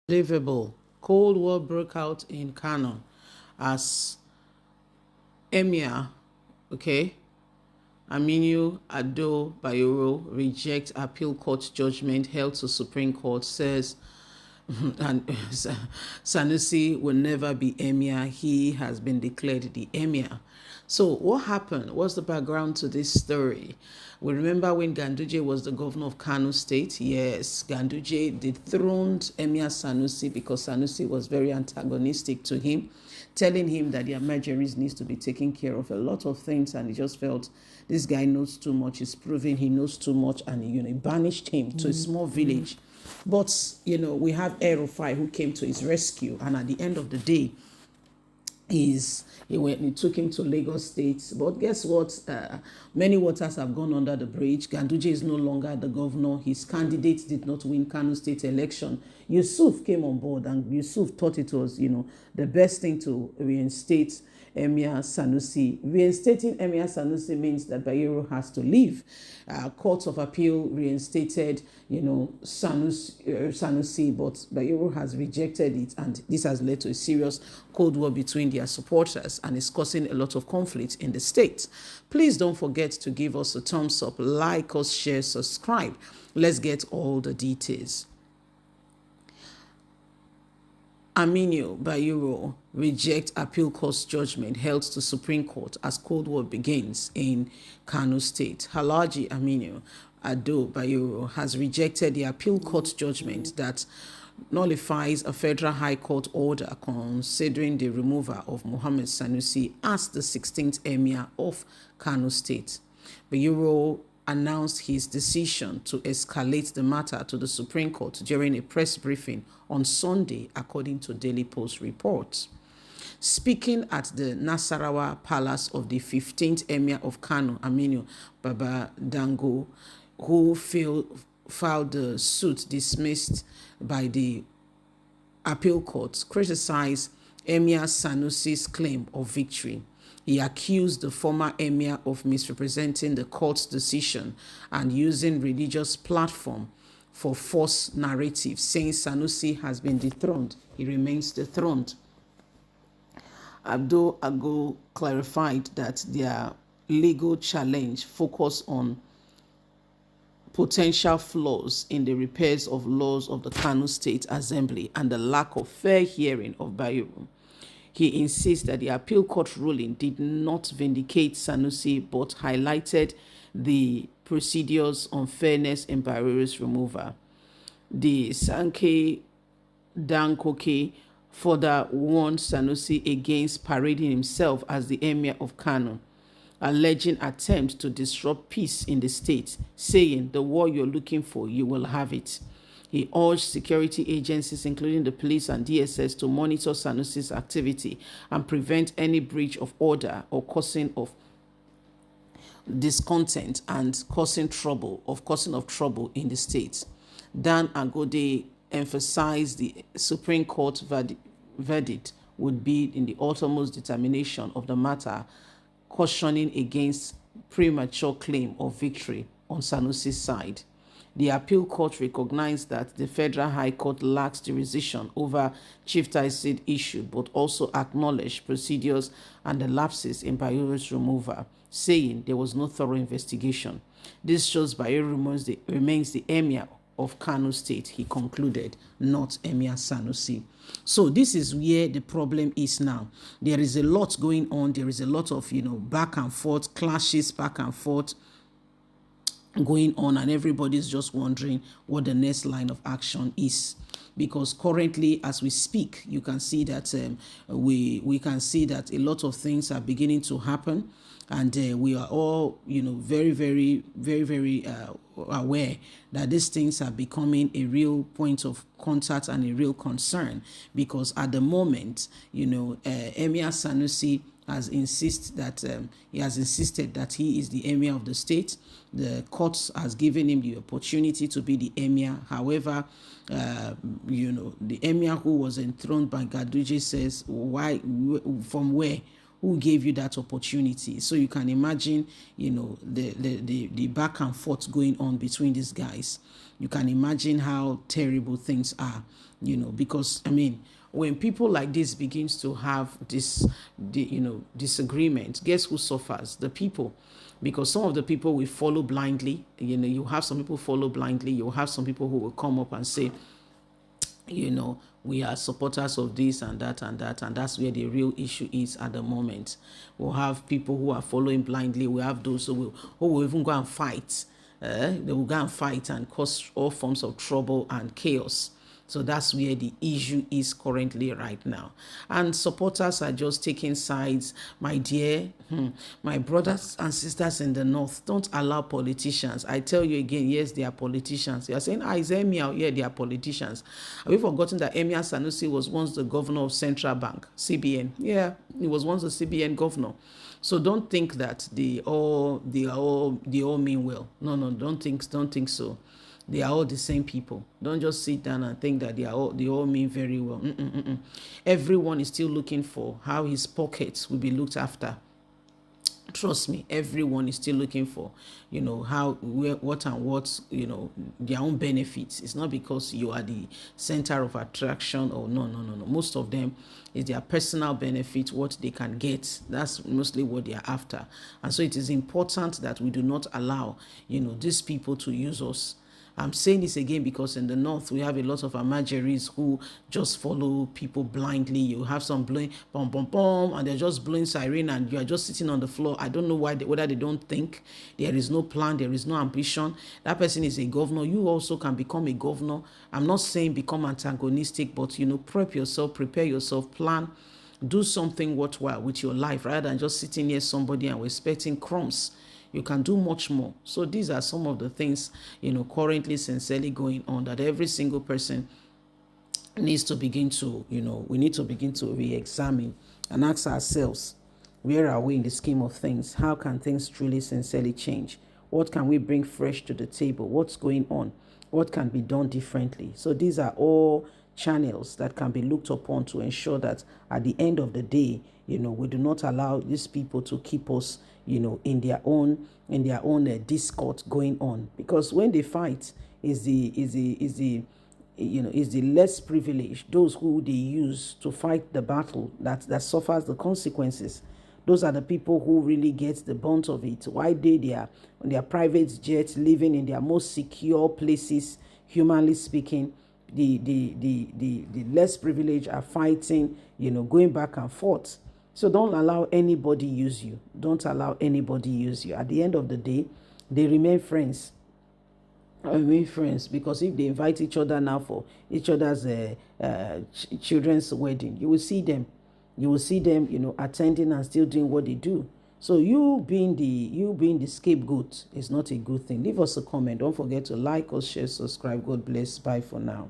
Unbelievable. Cold War broke out in Kano as Emir, okay, Aminu Ado Bayero rejects appeal court judgment held to Supreme Court, says and Sanusi will never be emir. He has been declared the emir. So what happened? What's the background to this story? We remember when Ganduje was the governor of Kano State. Yes, Ganduje dethroned Emir Sanusi because Sanusi was very antagonistic to him, telling him that the Amajeris needs to be taken care of a lot of things, and he just felt this guy knows too much. He's proving he knows too much, and he banished him to a small village. But we have Erufai who came to his rescue, and at the end of the day, he took him to Lagos State. But guess what? Many waters have gone under the bridge. Ganduje is no longer the governor. His candidate did not win Kano State election. Yusuf came on board, and Yusuf thought it was, the best thing to reinstate Emir Sanusi. Reinstating Emir Sanusi means that Bayero has to leave. Court of Appeal reinstated, Sanusi, but Bayero has rejected it, and this has led to a serious cold war between their supporters, and is causing a lot of conflict in the state. Please don't forget to give us a thumbs up, like us, share, subscribe. Let's get all the details. Aminu Bayero reject appeal court judgment held to Supreme Court as Cold War begins in Kano State. Alhaji Aminu Ado Bayero has rejected the appeal court judgment that nullifies a federal high court order considering the removal of Mohammed Sanusi as the 16th emir of Kano State. Bayero announced his decision to escalate the matter to the Supreme Court during a press briefing on Sunday, according to Daily Post reports. Speaking at the Nasarawa Palace of the 15th Emir of Kano, Aminu Babadango, who filed the suit dismissed by the appeal court, criticized Emir Sanusi's claim of victory. He accused the former emir of misrepresenting the court's decision and using religious platform for false narrative, saying Sanusi has been dethroned. He remains dethroned. Abdul Ago clarified that their legal challenge focused on potential flaws in the repairs of laws of the Kano State Assembly and the lack of fair hearing of Bayero. He insists that the appeal court ruling did not vindicate Sanusi but highlighted the procedures unfairness in Bayero's removal. The Sanke Dankoke further warned Sanusi against parading himself as the emir of Kano, alleging attempts to disrupt peace in the state, saying the war you're looking for, you will have it. He urged security agencies, including the police and DSS, to monitor Sanusi's activity and prevent any breach of order or causing of discontent and causing of trouble in the state. Dan Agode emphasized the Supreme Court verdict would be in the uttermost determination of the matter, cautioning against premature claim of victory on Sanusi's side. The appeal court recognized that the Federal High Court lacks jurisdiction over chieftaincy issue, but also acknowledged procedures and the lapses in Bayero's removal, saying there was no thorough investigation. This shows Bayero remains the emir of Kano State, he concluded, not Emir Sanusi. So this is where the problem is now. There is a lot going on. There is a lot of, back and forth, clashes back and forth going on, and everybody's just wondering what the next line of action is, because currently as we speak you can see that we can see that a lot of things are beginning to happen, and we are all very aware that these things are becoming a real point of contact and a real concern, because at the moment Emir Sanusi has insisted that he is the emir of the state. The court has given him the opportunity to be the emir. However, the emir who was enthroned by Ganduje says, why, from where? Who gave you that opportunity? So you can imagine, the back and forth going on between these guys. You can imagine how terrible things are. because I mean, when people like this begins to have this, disagreement, guess who suffers? The people. Because some of the people will follow blindly. You have some people follow blindly. You have some people who will come up and say, we are supporters of this and that and that, and that's where the real issue is at the moment. We'll have people who are following blindly. We have those who will even go and fight. They will go and fight and cause all forms of trouble and chaos. So that's where the issue is currently right now. And supporters are just taking sides. My dear, my brothers and sisters in the north, don't allow politicians. I tell you again, yes, they are politicians. You are saying, is Emir? Yeah, they are politicians. Have you forgotten that Emir Sanusi was once the governor of Central Bank, CBN? Yeah, he was once the CBN governor. So don't think that they all mean well. No, don't think so. They are all the same people. Don't just sit down and think that they all mean very well. Everyone is still looking for how his pockets will be looked after. Trust me, everyone is still looking for, how, where, what and what, their own benefits. It's not because you are the center of attraction or no. Most of them is their personal benefit, what they can get. That's mostly what they are after. And so it is important that we do not allow, these people to use us. I'm saying this again because in the north, we have a lot of amajeris who just follow people blindly. You have some blowing pom pom pom, and they're just blowing siren, and you are just sitting on the floor. I don't know whether they don't think there is no plan, there is no ambition. That person is a governor. You also can become a governor. I'm not saying become antagonistic, but prep yourself, prepare yourself, plan. Do something worthwhile with your life rather than just sitting near somebody and expecting crumbs. You can do much more. So these are some of the things, currently sincerely going on, that every single person needs to begin to, we need to begin to re-examine and ask ourselves, where are we in the scheme of things? How can things truly sincerely change? What can we bring fresh to the table? What's going on? What can be done differently? So these are all channels that can be looked upon to ensure that at the end of the day, we do not allow these people to keep us, in their own discord going on. Because when they fight, is the less privileged, those who they use to fight the battle that suffers the consequences. Those are the people who really get the brunt of it. Why they are on their private jets, living in their most secure places, humanly speaking. The less privileged are fighting, going back and forth. So don't allow anybody use you. Don't allow anybody use you. At the end of the day, they remain friends. Because if they invite each other now for each other's children's wedding, you will see them. Attending and still doing what they do. So you being the scapegoat is not a good thing. Leave us a comment. Don't forget to like us, share, subscribe. God bless. Bye for now.